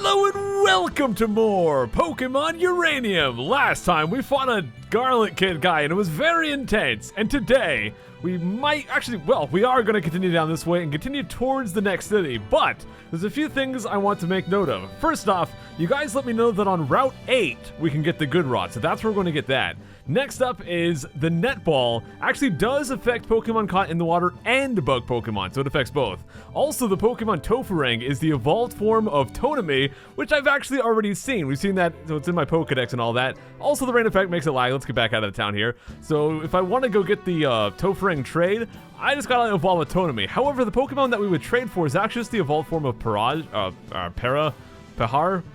Hello and welcome to more Pokemon Uranium! Last time we fought a Garlic Kid guy and it was very intense, and today we might actually, well, we are going to continue down this way and continue towards the next city, but there's a few things I want to make note of. First off, you guys let me know that on Route 8 we can get the good rod, so that's where we're going to get that. Next up is the Netball actually does affect Pokemon caught in the water and bug Pokemon, so it affects both. Also, the Pokemon Tofurang is the evolved form of Tonami, which I've actually already seen. We've seen that, so it's in my Pokedex and all that. Also, the rain effect makes it lag. Let's get back out of the town here. So if I want to go get the Tofurang trade, I just gotta evolve a Tonami. However, the Pokemon that we would trade for is actually just the evolved form of Pahar,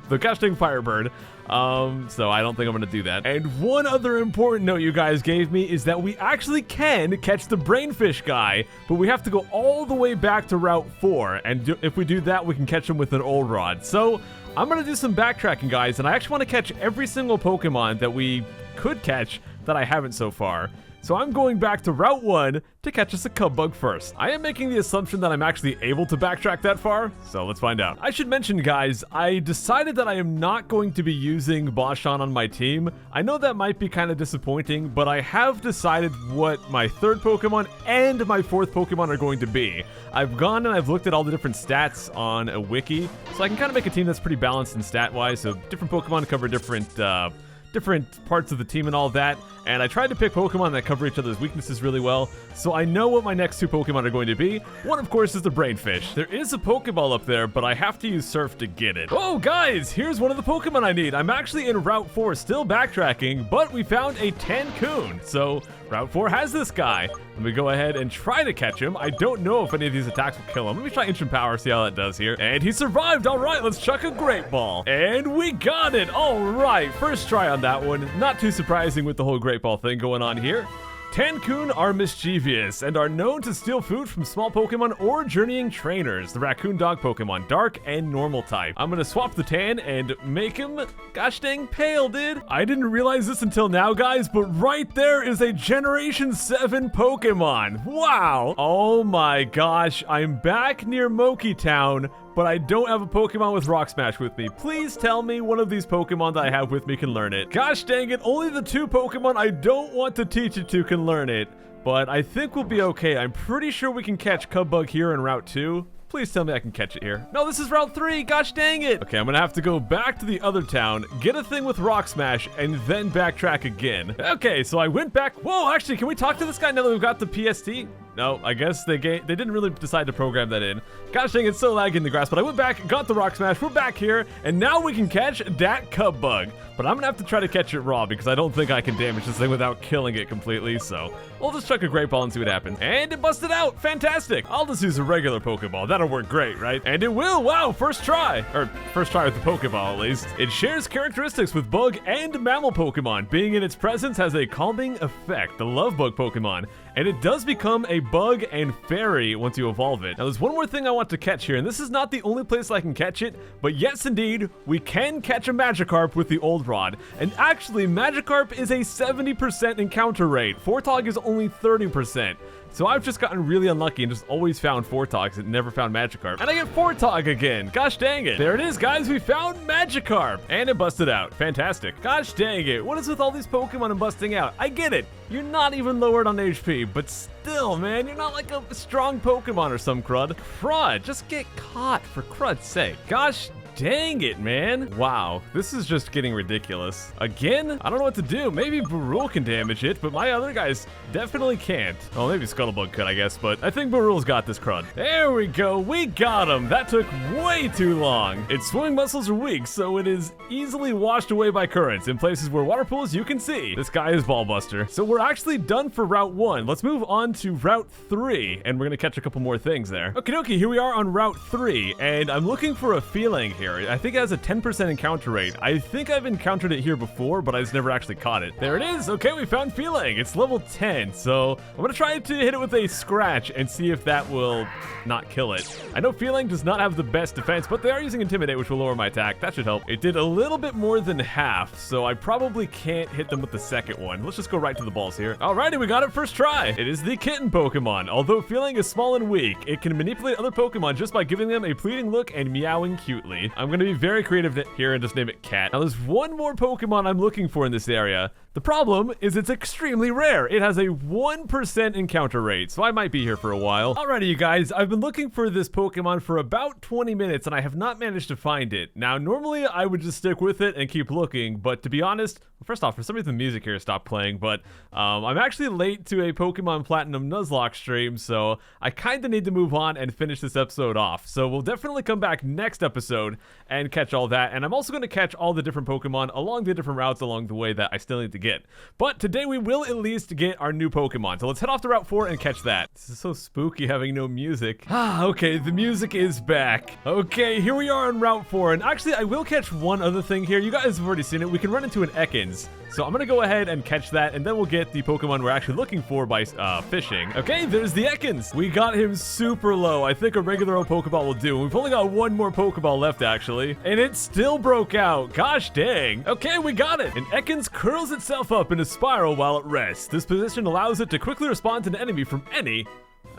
the gosh dang Firebird. So I don't think I'm gonna do that. And one other important note you guys gave me is that we actually can catch the Brainfish guy, but we have to go all the way back to Route 4, and if we do that, we can catch him with an old rod. So I'm gonna do some backtracking, guys, and I actually want to catch every single Pokemon that we could catch that I haven't so far. So I'm going back to Route 1 to catch us a Cubbug first. I am making the assumption that I'm actually able to backtrack that far, so let's find out. I should mention, guys, I decided that I am not going to be using Bashan on my team. I know that might be kind of disappointing, but I have decided what my third Pokemon and my fourth Pokemon are going to be. I've gone and I've looked at all the different stats on a wiki, so I can kind of make a team that's pretty balanced in stat-wise, so different Pokemon cover different parts of the team and all that, and I tried to pick Pokemon that cover each other's weaknesses really well, so I know what my next two Pokemon are going to be. One, of course, is the Brainfish. There is a Pokeball up there, but I have to use Surf to get it. Oh, guys, here's one of the Pokemon I need. I'm actually in Route 4, still backtracking, but we found a Tancoon, so Route 4 has this guy. Let me go ahead and try to catch him. I don't know if any of these attacks will kill him. Let me try Instant Power, see how that does here. And he survived. All right, let's chuck a Great Ball. And we got it. All right, first try on that one. Not too surprising with the whole Great Ball thing going on here. Tancoon are mischievous and are known to steal food from small Pokemon or journeying trainers. The raccoon dog Pokemon, dark and normal type. I'm gonna swap the tan and make him gosh dang pale, dude. I didn't realize this until now, guys, but right there is a Generation 7 Pokemon. Wow. Oh my gosh, I'm back near Moki Town, but I don't have a Pokemon with Rock Smash with me. Please tell me one of these Pokemon that I have with me can learn it. Gosh dang it, only the two Pokemon I don't want to teach it to can learn it, but I think we'll be okay. I'm pretty sure we can catch Cubbug here in Route 2. Please tell me I can catch it here. No, this is Route 3, gosh dang it. Okay, I'm gonna have to go back to the other town, get a thing with Rock Smash, and then backtrack again. Okay, so I went back. Whoa, actually, can we talk to this guy now that we've got the PST? No, I guess they didn't really decide to program that in. Gosh dang, it's so laggy in the grass, but I went back, got the Rock Smash, we're back here, and now we can catch that Cubbug. But I'm gonna have to try to catch it raw because I don't think I can damage this thing without killing it completely, so we'll just chuck a Great Ball and see what happens. And it busted out, fantastic. I'll just use a regular Pokeball, that'll work great, right? And it will, wow, first try with the Pokeball at least. It shares characteristics with bug and mammal Pokemon. Being in its presence has a calming effect, the love bug Pokemon, and it does become a bug and fairy once you evolve it. Now there's one more thing I want to catch here, and this is not the only place I can catch it, but yes indeed, we can catch a Magikarp with the old rod. And actually, Magikarp is a 70% encounter rate. Fortog is only 30%. So I've just gotten really unlucky and just always found Fortogs and never found Magikarp. And I get Fortog again. Gosh dang it. There it is, guys. We found Magikarp. And it busted out. Fantastic. Gosh dang it. What is with all these Pokemon and busting out? I get it. You're not even lowered on HP, but still, man, you're not like a strong Pokemon or some CRUD. CRUD, just get caught for CRUD's sake. Gosh dang it, man. Wow, this is just getting ridiculous. Again? I don't know what to do. Maybe Burul can damage it, but my other guys definitely can't. Oh, maybe Scuttlebug could, I guess, but I think Burul's got this CRUD. There we go. We got him. That took way too long. Its swimming muscles are weak, so it is easily washed away by currents. In places where water pools, you can see. This guy is Ballbuster. So we're actually done for Route 1. Let's move on to Route 3, and we're gonna catch a couple more things there. Okie dokie, here we are on Route 3, and I'm looking for a feeling here. I think it has a 10% encounter rate. I think I've encountered it here before, but I just never actually caught it. There it is. Okay, we found Feeling. It's level 10, so I'm gonna try to hit it with a Scratch and see if that will not kill it. I know Feeling does not have the best defense, but they are using Intimidate, which will lower my attack. That should help. It did a little bit more than half, so I probably can't hit them with the second one. Let's just go right to the balls here. Alrighty, we got it first try. It is the Kitten Pokemon. Although Feeling is small and weak, it can manipulate other Pokemon just by giving them a pleading look and meowing cutely. me. I'm gonna be very creative here and just name it Cat. Now, there's one more Pokemon I'm looking for in this area. The problem is it's extremely rare. It has a 1% encounter rate, so I might be here for a while. Alrighty, you guys, I've been looking for this Pokemon for about 20 minutes, and I have not managed to find it. Now, normally I would just stick with it and keep looking, but to be honest, first off, for some reason the music here stopped playing, but I'm actually late to a Pokemon Platinum Nuzlocke stream, so I kind of need to move on and finish this episode off. So we'll definitely come back next episode and catch all that, and I'm also going to catch all the different Pokemon along the different routes along the way that I still need to get. But today we will at least get our new Pokemon, so let's head off to Route 4 and catch that. This is so spooky having no music. Okay, the music is back. Okay, here we are on Route 4, and actually I will catch one other thing here. You guys have already seen it. We can run into an Ekans. So I'm gonna go ahead and catch that, and then we'll get the Pokemon we're actually looking for by fishing. Okay, there's the Ekans. We got him super low. I think a regular old Pokeball will do. We've only got one more Pokeball left, actually. And it still broke out. Gosh dang. Okay, we got it. And Ekans curls itself up in a spiral while it rests. This position allows it to quickly respond to an enemy from any...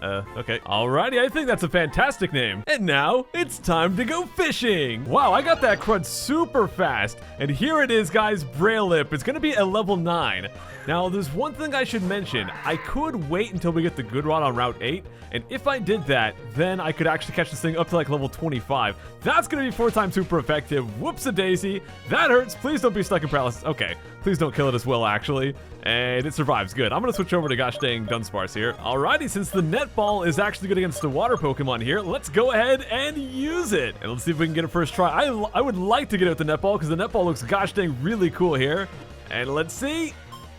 okay. Alrighty, I think that's a fantastic name. And now, it's time to go fishing. Wow, I got that CRUD super fast. And here it is, guys, Braille Lip. It's gonna be a level 9. Now, there's one thing I should mention. I could wait until we get the good rod on Route 8. And if I did that, then I could actually catch this thing up to like level 25. That's gonna be 4 times super effective. Whoops-a-daisy. That hurts. Please don't be stuck in paralysis. Okay. Please don't kill it as well, actually. And it survives. Good. I'm gonna switch over to gosh dang Dunsparce here. Alrighty, since the Netball is actually good against the water Pokemon here, let's go ahead and use it. And let's see if we can get it first try. I would like to get it with the Netball because the Netball looks gosh dang really cool here. And let's see.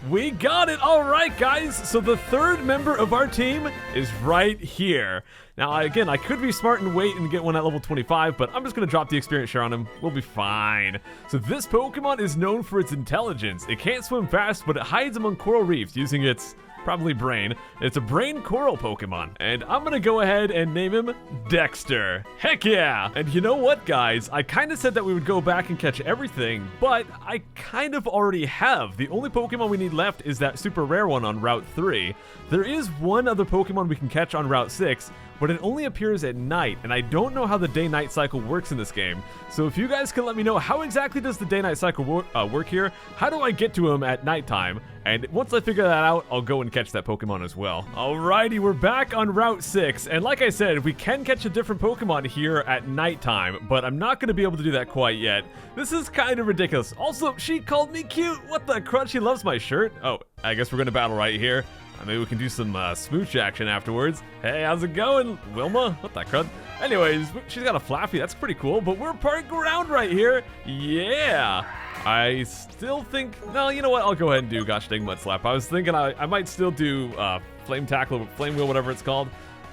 We got it! Alright, guys! So the third member of our team is right here. Now, again, I could be smart and wait and get one at level 25, but I'm just going to drop the experience share on him. We'll be fine. So this Pokemon is known for its intelligence. It can't swim fast, but it hides among coral reefs using its... probably brain. It's a brain coral Pokemon. And I'm gonna go ahead and name him Dexter. Heck yeah! And you know what, guys? I kind of said that we would go back and catch everything, but I kind of already have. The only Pokemon we need left is that super rare one on Route 3. There is one other Pokemon we can catch on Route 6, but it only appears at night, and I don't know how the day-night cycle works in this game. So if you guys can let me know, how exactly does the day-night cycle work here? How do I get to him at nighttime? And once I figure that out, I'll go and catch that Pokemon as well. Alrighty, we're back on Route 6, and like I said, we can catch a different Pokemon here at nighttime, but I'm not going to be able to do that quite yet. This is kind of ridiculous. Also, she called me cute. What the crud? She loves my shirt. Oh, I guess we're going to battle right here. Maybe we can do some smooch action afterwards. Hey, how's it going, Wilma? What the crud? Anyways, she's got a Flappy. That's pretty cool, but we're parked ground right here. Yeah. I still think... No, you know what? I'll go ahead and do gosh dang Mud Slap. I was thinking I might still do Flame Tackle, Flame Wheel, whatever it's called,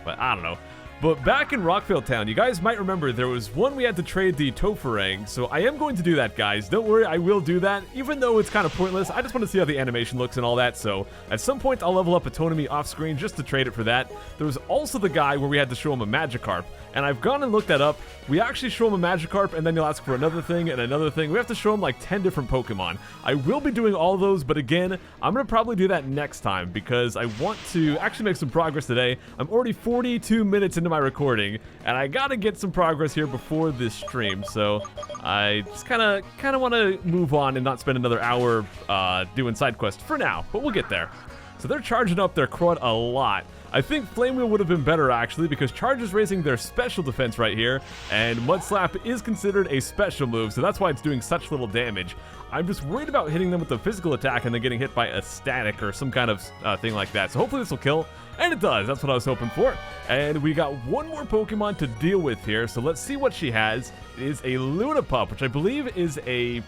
but I don't know. But back in Rockville Town, you guys might remember there was one we had to trade the Topherang, so I am going to do that, guys. Don't worry, I will do that, even though it's kind of pointless. I just want to see how the animation looks and all that, so at some point I'll level up Autonomy off screen just to trade it for that. There was also the guy where we had to show him a Magikarp, and I've gone and looked that up. We actually show him a Magikarp, and then he'll ask for another thing and another thing. We have to show him like 10 different Pokemon. I will be doing all those, but again, I'm going to probably do that next time because I want to actually make some progress today. I'm already 42 minutes into my recording, and I gotta get some progress here before this stream, so I just kind of want to move on and not spend another hour doing side quests for now, but we'll get there. So they're charging up their CRUD a lot. I think Flame Wheel would have been better, actually, because Charge is raising their special defense right here, and Mud Slap is considered a special move, so that's why it's doing such little damage. I'm just worried about hitting them with a physical attack and then getting hit by a static or some kind of thing like that, so hopefully this will kill. And it does. That's what I was hoping for. And we got one more Pokemon to deal with here. So let's see what she has. It is a Lunapup, which I believe is a...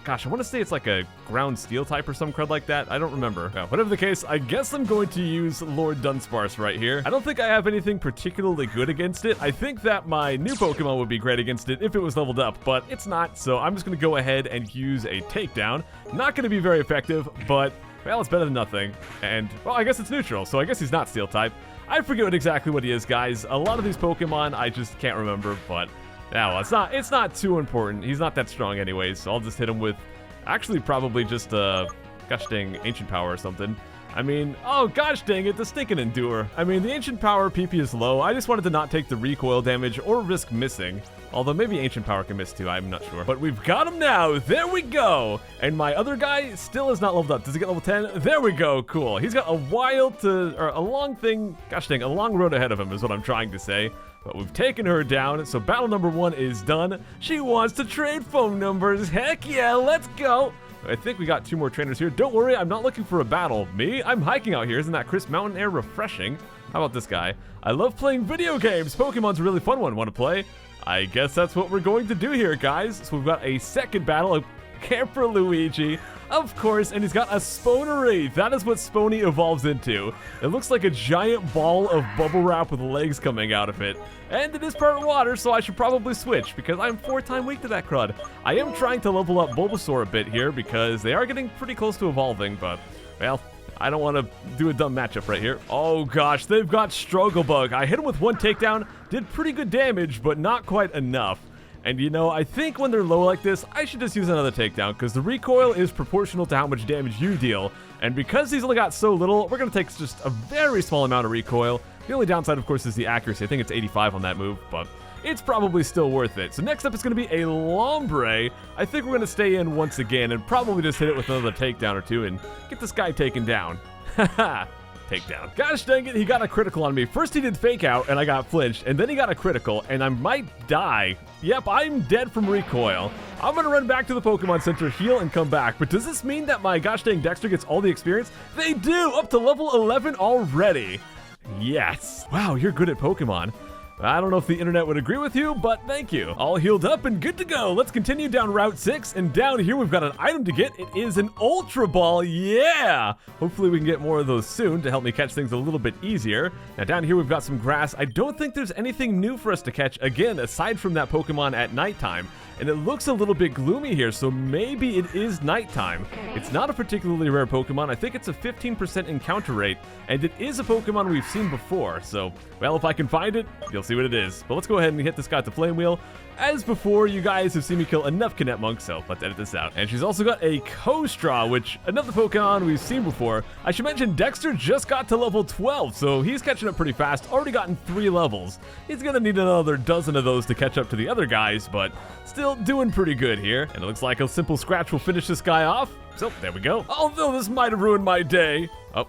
Gosh, I want to say it's like a ground steel type or some crud like that. I don't remember. Yeah, whatever the case, I guess I'm going to use Lord Dunsparce right here. I don't think I have anything particularly good against it. I think that my new Pokemon would be great against it if it was leveled up, but it's not. So I'm just going to go ahead and use a Takedown. Not going to be very effective, but... well, it's better than nothing, and, well, I guess it's neutral, so I guess he's not Steel type. I forget exactly what he is, guys. A lot of these Pokemon, I just can't remember, but, yeah, well, it's not too important. He's not that strong anyways, so I'll just hit him with, actually, probably just, gosh dang, Ancient Power or something. I mean, oh gosh dang it, the stinking Endure. I mean, the Ancient Power PP is low. I just wanted to not take the recoil damage or risk missing. Although maybe Ancient Power can miss too, I'm not sure. But we've got him now, there we go! And my other guy still is not leveled up. Does he get level 10? There we go, cool. He's got a while to, or a long thing, gosh dang, a long road ahead of him is what I'm trying to say. But we've taken her down, so battle number 1 is done. She wants to trade phone numbers, heck yeah, let's go! I think we got 2 more trainers here. Don't worry, I'm not looking for a battle. Me? I'm hiking out here. Isn't that crisp mountain air refreshing? How about this guy? I love playing video games. Pokemon's a really fun one. Want to play? I guess that's what we're going to do here, guys. So we've got a second battle of Camper Luigi. Of course, and he's got a Spoonery. That is what Spony evolves into. It looks like a giant ball of bubble wrap with legs coming out of it. And it is part water, so I should probably switch because I'm 4-time weak to that CRUD. I am trying to level up Bulbasaur a bit here because they are getting pretty close to evolving, but, well, I don't want to do a dumb matchup right here. Oh gosh, they've got Struggle Bug. I hit him with 1 takedown, did pretty good damage, but not quite enough. And you know, I think when they're low like this, I should just use another takedown because the recoil is proportional to how much damage you deal. And because he's only got so little, we're going to take just a very small amount of recoil. The only downside, of course, is the accuracy. I think it's 85 on that move, but it's probably still worth it. So next up is going to be a Lombre. I think we're going to stay in once again and probably just hit it with another takedown or 2 and get this guy taken down. Haha. Takedown. Gosh dang it, he got a critical on me. First he did fake out and I got flinched, and then he got a critical and I might die. Yep, I'm dead from recoil. I'm gonna run back to the Pokemon Center, heal, and come back. But does this mean that my gosh dang Dexter gets all the experience? They do, up to level 11 already. Yes. Wow, you're good at Pokemon. I don't know if the internet would agree with you, but thank you. All healed up and good to go. Let's continue down Route 6, and down here we've got an item to get. It is an Ultra Ball, yeah! Hopefully we can get more of those soon to help me catch things a little bit easier. Now down here we've got some grass. I don't think there's anything new for us to catch, again, aside from that Pokemon at nighttime. And it looks a little bit gloomy here, so maybe it is nighttime. It's not a particularly rare Pokemon. I think it's a 15% encounter rate, and it is a Pokemon we've seen before. So, well, if I can find it, you'll see what it is. But let's go ahead and hit this guy with the Flame Wheel. As before, you guys have seen me kill enough Kinetmunk, so let's edit this out. And she's also got a Kostraw, which, another Pokemon we've seen before. I should mention Dexter just got to level 12, so he's catching up pretty fast, already gotten 3 levels. He's gonna need another dozen of those to catch up to the other guys, but still doing pretty good here. And it looks like a simple scratch will finish this guy off. So, there we go. Although this might have ruined my day. Oh,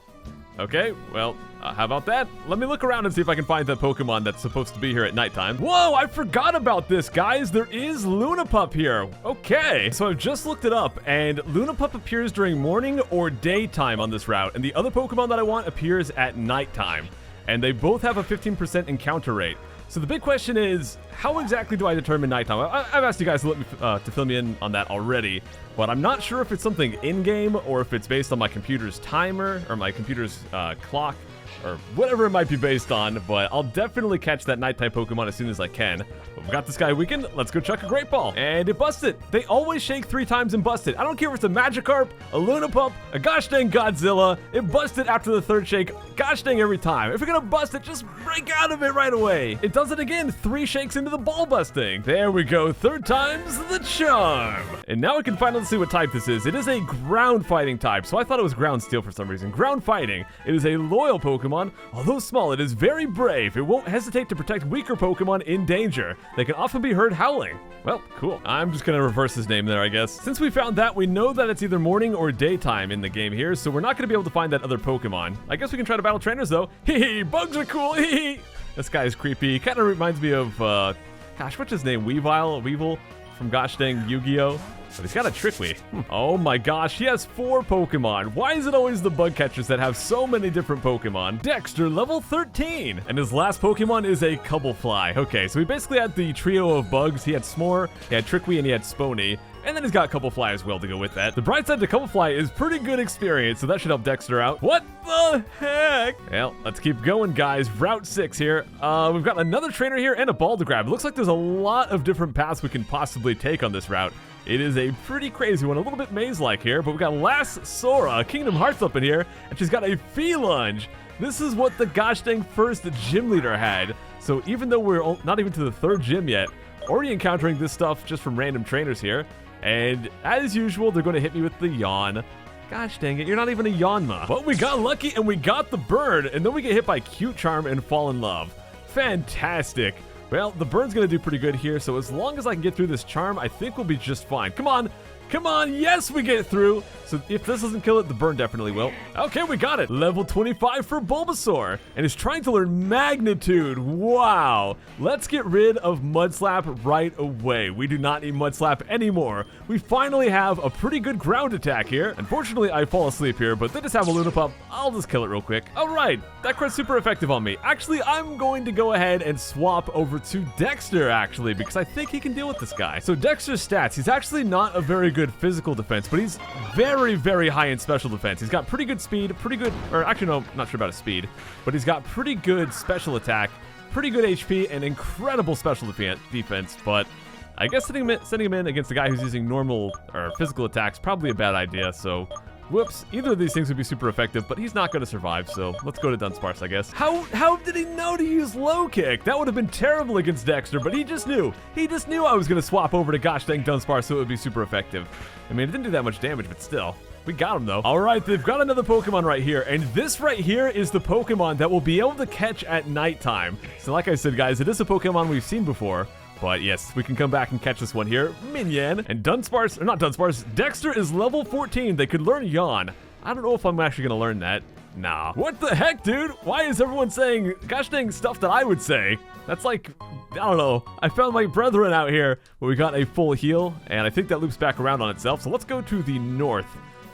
okay, well, how about that? Let me look around and see if I can find that Pokemon that's supposed to be here at nighttime. Whoa, I forgot about this, guys. There is Lunapup here. Okay, so I've just looked it up, and Lunapup appears during morning or daytime on this route, and the other Pokemon that I want appears at nighttime. And they both have a 15% encounter rate. So the big question is, how exactly do I determine nighttime? I've asked you guys to let me to fill me in on that already, but I'm not sure if it's something in-game or if it's based on my computer's timer or my computer's clock or whatever it might be based on, but I'll definitely catch that nighttime Pokemon as soon as I can. But we've got this guy weakened. Let's go chuck a Great Ball. And it busted. They always shake 3 times and bust it. I don't care if it's a Magikarp, a Lunapup, a gosh dang Godzilla. It busted after the 3rd shake. Gosh dang every time. If you're gonna bust it, just break out of it right away. It does it again. 3 shakes into the ball busting. There we go. 3rd time's the charm. And now we can finally see what type this is. It is a ground fighting type, so I thought it was ground steel for some reason. Ground fighting. It is a loyal Pokemon. Although small, it is very brave. It won't hesitate to protect weaker Pokemon in danger. They can often be heard howling. Well, cool. I'm just gonna reverse his name there, I guess. Since we found that, we know that it's either morning or daytime in the game here, so we're not gonna be able to find that other Pokemon. I guess we can try to battle trainers, though. Hee bugs are cool, hee. This guy is creepy. Kind of reminds me of, gosh, what's his name? Weevil from gosh dang Yu-Gi-Oh! But he's got a Trickly. Oh my gosh, he has 4 Pokemon. Why is it always the bug catchers that have so many different Pokemon? Dexter, level 13. And his last Pokemon is a Cubblefly. Okay, so he basically had the trio of bugs. He had S'more, he had Trickly, and he had Spony. And then he's got Cubblefly as well to go with that. The bright side to Cubblefly is pretty good experience, so that should help Dexter out. What the heck? Well, let's keep going, guys. Route 6 here. We've got another trainer here and a ball to grab. It looks like there's a lot of different paths we can possibly take on this route. It is a pretty crazy one, a little bit maze-like here, but we've got Lass Sora, Kingdom Hearts up in here, and she's got a Feelunge. This is what the gosh dang first gym leader had. So even though we're not even to the 3rd gym yet, already encountering this stuff just from random trainers here. And as usual, they're going to hit me with the yawn. Gosh dang it, you're not even a Yanma. But we got lucky and we got the burn, and then we get hit by Cute Charm and fall in love. Fantastic. Well, the burn's gonna do pretty good here, so as long as I can get through this charm, I think we'll be just fine. Come on. Come on, yes, we get through. So if this doesn't kill it, the burn definitely will. Okay, we got it. Level 25 for Bulbasaur. And is trying to learn Magnitude. Wow. Let's get rid of Mud Slap right away. We do not need Mud Slap anymore. We finally have a pretty good ground attack here. Unfortunately, I fall asleep here, but they just have a Luna Pup. I'll just kill it real quick. All right, that CRUD's super effective on me. Actually, I'm going to go ahead and swap over to Dexter, actually, because I think he can deal with this guy. So Dexter's stats, he's actually not a very good physical defense, but he's very, very high in special defense. He's got pretty good speed, pretty good, or actually no, not sure about his speed, but he's got pretty good special attack, pretty good HP, and incredible special defense, but I guess sending him in against a guy who's using normal or physical attacks probably a bad idea, so whoops. Either of these things would be super effective, but he's not going to survive, so let's go to Dunsparce, I guess. How did he know to use low kick? That would have been terrible against Dexter, but he just knew. He just knew I was going to swap over to gosh dang Dunsparce, so it would be super effective. I mean, it didn't do that much damage, but still. We got him, though. All right, they've got another Pokemon right here, and this right here is the Pokemon that we'll be able to catch at nighttime. So like I said, guys, it is a Pokemon we've seen before. But yes, we can come back and catch this one here. Minion. And Dunsparce, or not Dunsparce, Dexter is level 14. They could learn Yawn. I don't know if I'm actually going to learn that. Nah. What the heck, dude? Why is everyone saying gosh dang stuff that I would say? That's like, I don't know. I found my brethren out here, but we got a full heal, and I think that loops back around on itself. So let's go to the north.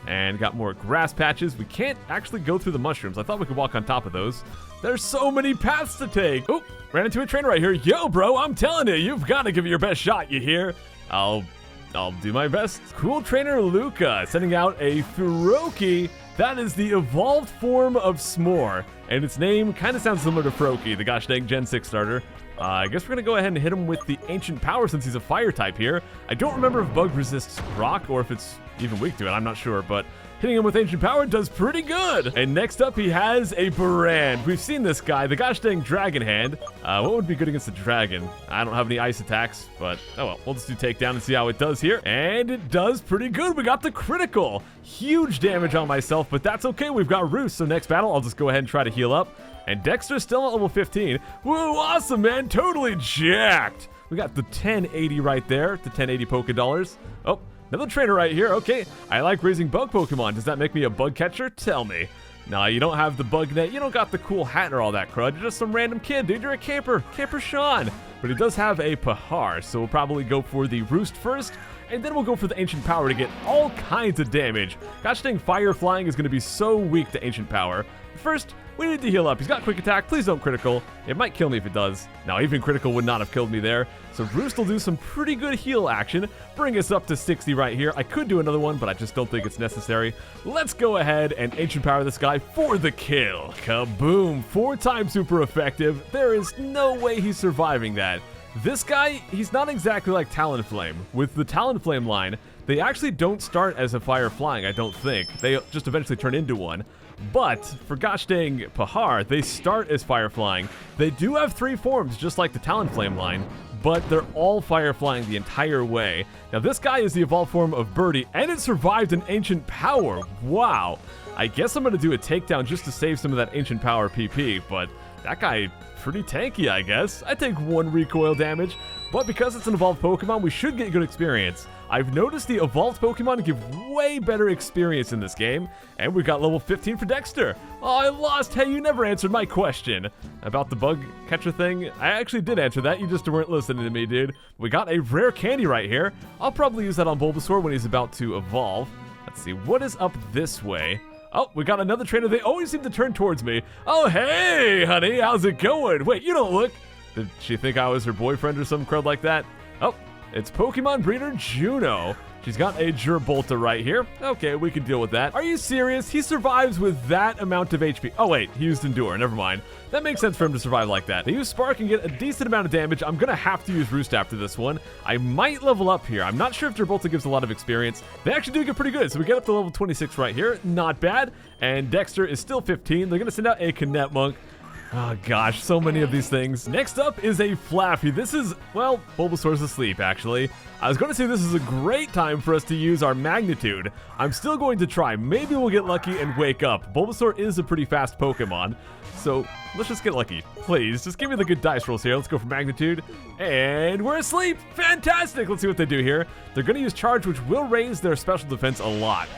And got more grass patches. We can't actually go through the mushrooms. I thought we could walk on top of those. There's so many paths to take. Oh, ran into a trainer right here. Yo, bro, I'm telling you, you've got to give it your best shot, you hear? I'll do my best. Cool trainer Luca sending out a Furoki. That is the evolved form of S'more. And its name kind of sounds similar to Froakie, the gosh dang Gen 6 starter. I guess we're going to go ahead and hit him with the Ancient Power since he's a fire type here. I don't remember if Bug resists rock or if it's even weak to it. I'm not sure, but hitting him with Ancient Power does pretty good. And next up, he has a Brand. We've seen this guy, the gosh dang Dragon Hand. What would be good against the Dragon? I don't have any ice attacks, but oh well. We'll just do Takedown and see how it does here. And it does pretty good. We got the critical. Huge damage on myself, but that's okay. We've got Roost, so next battle, I'll just go ahead and try to heal up. And Dexter's still at level 15. Woo, awesome, man. Totally jacked. We got the 1080 right there, the 1080 Poké Dollars. Oh, another trainer right here. Okay, I like raising bug Pokemon. Does that make me a bug catcher? Tell me. Nah, you don't have the bug net. You don't got the cool hat or all that crud. You're just some random kid, dude. You're a camper. Camper Sean. But he does have a Pahar, so we'll probably go for the Roost first, and then we'll go for the Ancient Power to get all kinds of damage. Gosh dang, Fire Flying is going to be so weak to Ancient Power. First, we need to heal up. He's got Quick Attack. Please don't critical. It might kill me if it does. Now, even critical would not have killed me there. So Roost will do some pretty good heal action. Bring us up to 60 right here. I could do another one, but I just don't think it's necessary. Let's go ahead and Ancient Power this guy for the kill. Kaboom. 4 times super effective. There is no way he's surviving that. This guy, he's not exactly like Talonflame. With the Talonflame line, they actually don't start as a Fire Flying, I don't think. They just eventually turn into one. But for gosh dang Pahar, they start as Fire Flying. They do have 3 forms, just like the Talonflame line, but they're all Fire Flying the entire way. Now this guy is the evolved form of Birdie, and it survived an Ancient Power. Wow. I guess I'm going to do a takedown just to save some of that Ancient Power PP, but that guy pretty tanky, I guess. I take 1 recoil damage, but because it's an evolved Pokemon, we should get good experience. I've noticed the evolved Pokemon give way better experience in this game, and we've got level 15 for Dexter. Oh, I lost. Hey, you never answered my question about the bug catcher thing. I actually did answer that. You just weren't listening to me, dude. We got a rare candy right here. I'll probably use that on Bulbasaur when he's about to evolve. Let's see, what is up this way? Oh, we got another trainer. They always seem to turn towards me. Oh, hey, honey, how's it going? Wait, you don't look. Did she think I was her boyfriend or some crud like that? Oh, it's Pokemon breeder Juno. She's got a Gerbolta right here. Okay, we can deal with that. Are you serious? He survives with that amount of HP. Oh, wait, he used Endure. Never mind. That makes sense for him to survive like that. They use Spark and get a decent amount of damage. I'm going to have to use Roost after this one. I might level up here. I'm not sure if Gerbolta gives a lot of experience. They actually do get pretty good, so we get up to level 26 right here. Not bad. And Dexter is still 15. They're going to send out a Connect Monk. Oh gosh, so many of these things. Next up is a Flaffy. This is, well, Bulbasaur's asleep, actually. I was going to say this is a great time for us to use our Magnitude. I'm still going to try. Maybe we'll get lucky and wake up. Bulbasaur is a pretty fast Pokemon, so let's just get lucky. Please, just give me the good dice rolls here. Let's go for Magnitude, and we're asleep. Fantastic. Let's see what they do here. They're going to use Charge, which will raise their special defense a lot.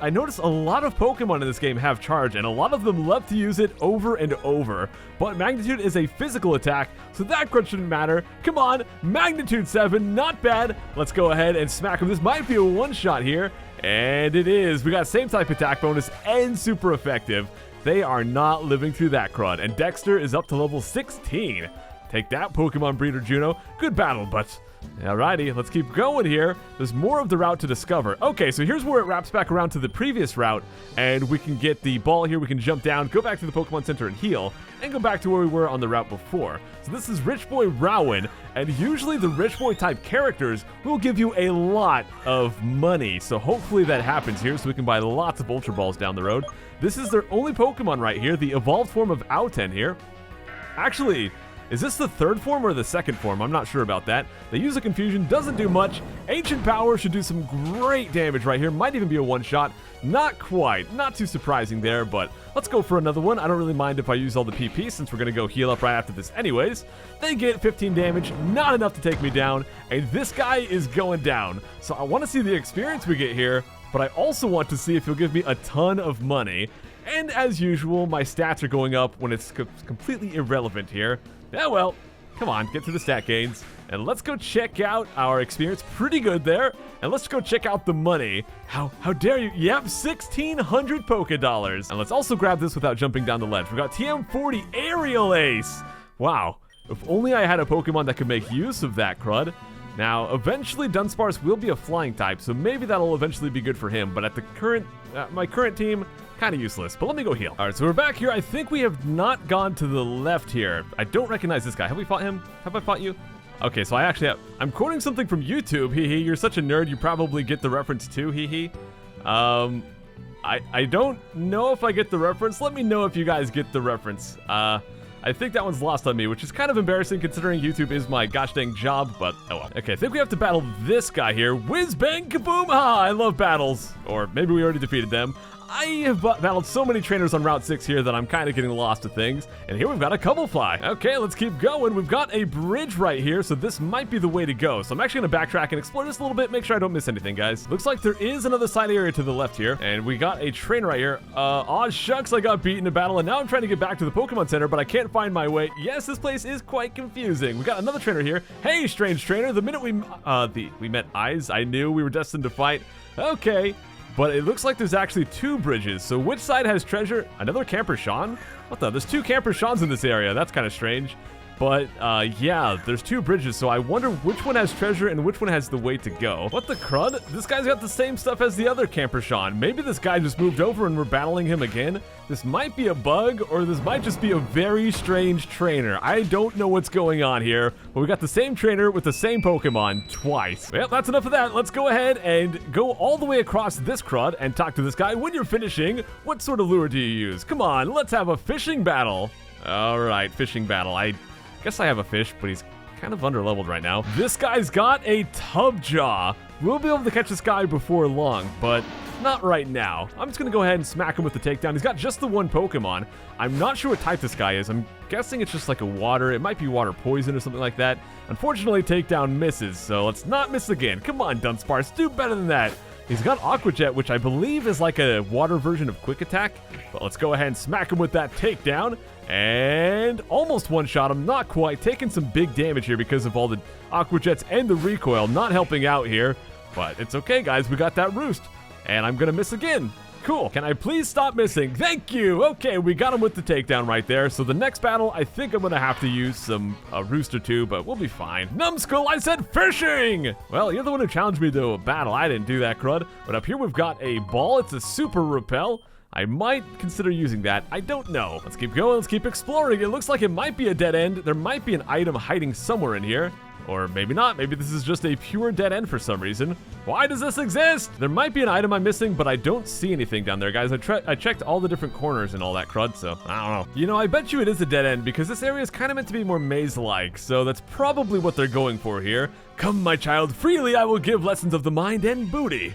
I notice a lot of Pokemon in this game have Charge, and a lot of them love to use it over and over. But Magnitude is a physical attack, so that CRUD shouldn't matter. Come on, Magnitude 7, not bad. Let's go ahead and smack him. This might be a one-shot here, and it is. We got same type attack bonus and super effective. They are not living through that CRUD, and Dexter is up to level 16. Take that, Pokemon Breeder Juno. Good battle, but... Alrighty, let's keep going here. There's more of the route to discover. Okay, so here's where it wraps back around to the previous route, and we can get the ball here. We can jump down, go back to the Pokemon Center and heal, and go back to where we were on the route before. So this is Rich Boy Rowan, and usually the Rich Boy type characters will give you a lot of money. So hopefully that happens here, so we can buy lots of Ultra Balls down the road. This is their only Pokemon right here, the evolved form of Outen here. Actually, is this the third form or the second form? I'm not sure about that. They use a Confusion, doesn't do much. Ancient Power should do some great damage right here. Might even be a one-shot. Not quite. Not too surprising there, but let's go for another one. I don't really mind if I use all the PP since we're going to go heal up right after this anyways. They get 15 damage, not enough to take me down, and this guy is going down. So I want to see the experience we get here, but I also want to see if he'll give me a ton of money. And as usual, my stats are going up when it's completely irrelevant here. Yeah, well, come on, get to the stat gains. And let's go check out our experience. Pretty good there. And let's go check out the money. How dare you? Yep, 1,600 Poké Dollars. And let's also grab this without jumping down the ledge. We got TM40 Aerial Ace. Wow, if only I had a Pokemon that could make use of that CRUD. Now, eventually Dunsparce will be a flying type, so maybe that'll eventually be good for him. But at the my current team, kind of useless. But let me go heal. All right, so we're back here. I think we have not gone to the left here. I don't recognize this guy. Have we fought him? Have I fought you? Okay, so I actually have... I'm quoting something from YouTube. Hee. You're such a nerd. You probably get the reference too. Hee. I don't know if I get the reference. Let me know if you guys get the reference. I think that one's lost on me, which is kind of embarrassing considering YouTube is my gosh dang job, but oh well. Okay, I think we have to battle this guy here. Whiz Bang Kaboom Ha! I love battles. Or maybe we already defeated them. I have battled so many trainers on Route 6 here that I'm kind of getting lost to things. And here we've got a Cubblefly. Okay, let's keep going. We've got a bridge right here, so this might be the way to go. So I'm actually going to backtrack and explore this a little bit, make sure I don't miss anything, guys. Looks like there is another side area to the left here. And we got a trainer right here. Aw shucks, I got beat in a battle, and now I'm trying to get back to the Pokemon Center, but I can't find my way. Yes, this place is quite confusing. We got another trainer here. Hey, strange trainer. The minute we met Eyes, I knew we were destined to fight. Okay. But it looks like there's actually two bridges. So which side has treasure? Another Camper Sean? What the? There's two Camper Seans in this area. That's kind of strange. But, yeah, there's two bridges, so I wonder which one has treasure and which one has the way to go. What the crud? This guy's got the same stuff as the other Camper Sean. Maybe this guy just moved over and we're battling him again. This might be a bug, or this might just be a very strange trainer. I don't know what's going on here, but we got the same trainer with the same Pokemon twice. Well, that's enough of that. Let's go ahead and go all the way across this crud and talk to this guy. When you're finishing, what sort of lure do you use? Come on, let's have a fishing battle. All right, fishing battle. I guess I have a fish, but he's kind of underleveled right now. This guy's got a Tubjaw. We'll be able to catch this guy before long, but not right now. I'm just going to go ahead and smack him with the takedown. He's got just the one Pokemon. I'm not sure what type this guy is. I'm guessing it's just like a water. It might be water poison or something like that. Unfortunately, takedown misses, so let's not miss again. Come on, Dunsparce, do better than that. He's got Aqua Jet, which I believe is like a water version of Quick Attack. But let's go ahead and smack him with that takedown. And almost one-shot him, not quite. Taking some big damage here because of all the Aqua Jets and the recoil. Not helping out here. But it's okay, guys. We got that roost. And I'm going to miss again. Cool. Can I please stop missing? Thank you. Okay, we got him with the takedown right there. So the next battle, I think I'm going to have to use some roost or two, but we'll be fine. Numbskull, I said fishing! Well, you're the one who challenged me to a battle. I didn't do that, crud. But up here we've got a ball. It's a super repel. I might consider using that. I don't know. Let's keep going. Let's keep exploring. It looks like it might be a dead end. There might be an item hiding somewhere in here. Or maybe not. Maybe this is just a pure dead end for some reason. Why does this exist? There might be an item I'm missing, but I don't see anything down there, guys. I checked all the different corners and all that crud, so I don't know. You know, I bet you it is a dead end because this area is kind of meant to be more maze-like, so that's probably what they're going for here. Come, my child, freely I will give lessons of the mind and booty.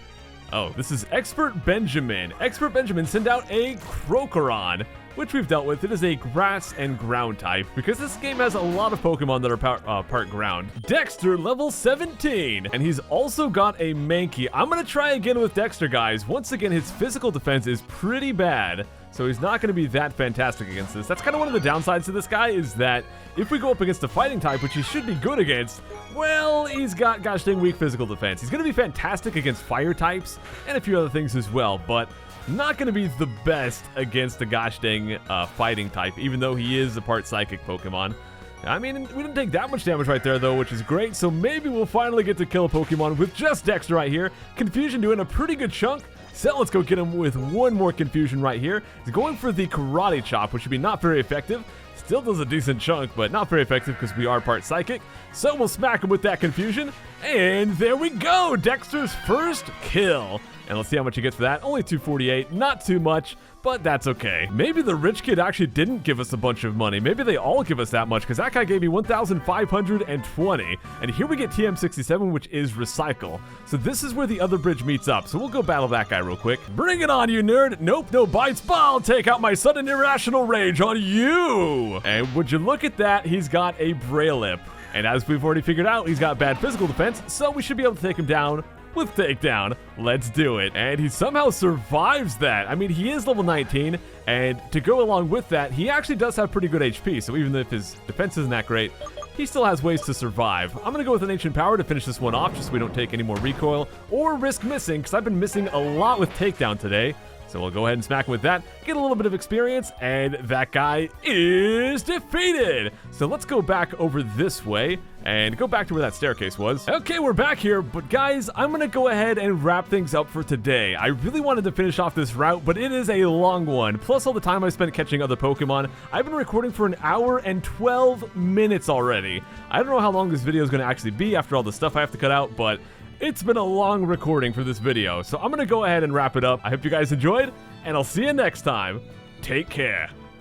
Oh, this is Expert Benjamin. Expert Benjamin sent out a Crocoron, which we've dealt with. It is a grass and ground type because this game has a lot of Pokemon that are part ground. Dexter, level 17, and he's also got a Mankey. I'm gonna try again with Dexter, guys. Once again, his physical defense is pretty bad, so he's not gonna be that fantastic against this. That's kind of one of the downsides to this guy, is that if we go up against a fighting type, which he should be good against, well, he's got gosh dang weak physical defense. He's gonna be fantastic against fire types and a few other things as well, but not going to be the best against the gosh dang fighting type, even though he is a part psychic Pokemon. I mean, we didn't take that much damage right there, though, which is great. So maybe we'll finally get to kill a Pokemon with just Dexter right here. Confusion doing a pretty good chunk. So let's go get him with one more Confusion right here. He's going for the Karate Chop, which should be not very effective. Still does a decent chunk, but not very effective because we are part psychic. So we'll smack him with that Confusion. And there we go, Dexter's first kill. And let's see how much he gets for that. Only 248, not too much, but that's okay. Maybe the rich kid actually didn't give us a bunch of money. Maybe they all give us that much, because that guy gave me 1,520. And here we get TM67, which is Recycle. So this is where the other bridge meets up. So we'll go battle that guy real quick. Bring it on, you nerd. Nope, no bites, but I'll take out my sudden irrational rage on you. And would you look at that, he's got a Braylip. And as we've already figured out, he's got bad physical defense, so we should be able to take him down with Takedown. Let's do it. And he somehow survives that. I mean, he is level 19, and to go along with that, he actually does have pretty good HP, so even if his defense isn't that great, he still has ways to survive. I'm gonna go with an Ancient Power to finish this one off, just so we don't take any more recoil or risk missing, because I've been missing a lot with Takedown today. So we'll go ahead and smack him with that, get a little bit of experience, and that guy is defeated. So let's go back over this way and go back to where that staircase was. Okay, we're back here, but guys, I'm gonna go ahead and wrap things up for today. I really wanted to finish off this route, but it is a long one. Plus all the time I spent catching other Pokemon. I've been recording for 1 hour and 12 minutes already. I don't know how long this video is gonna actually be after all the stuff I have to cut out, but it's been a long recording for this video, so I'm gonna go ahead and wrap it up. I hope you guys enjoyed, and I'll see you next time. Take care.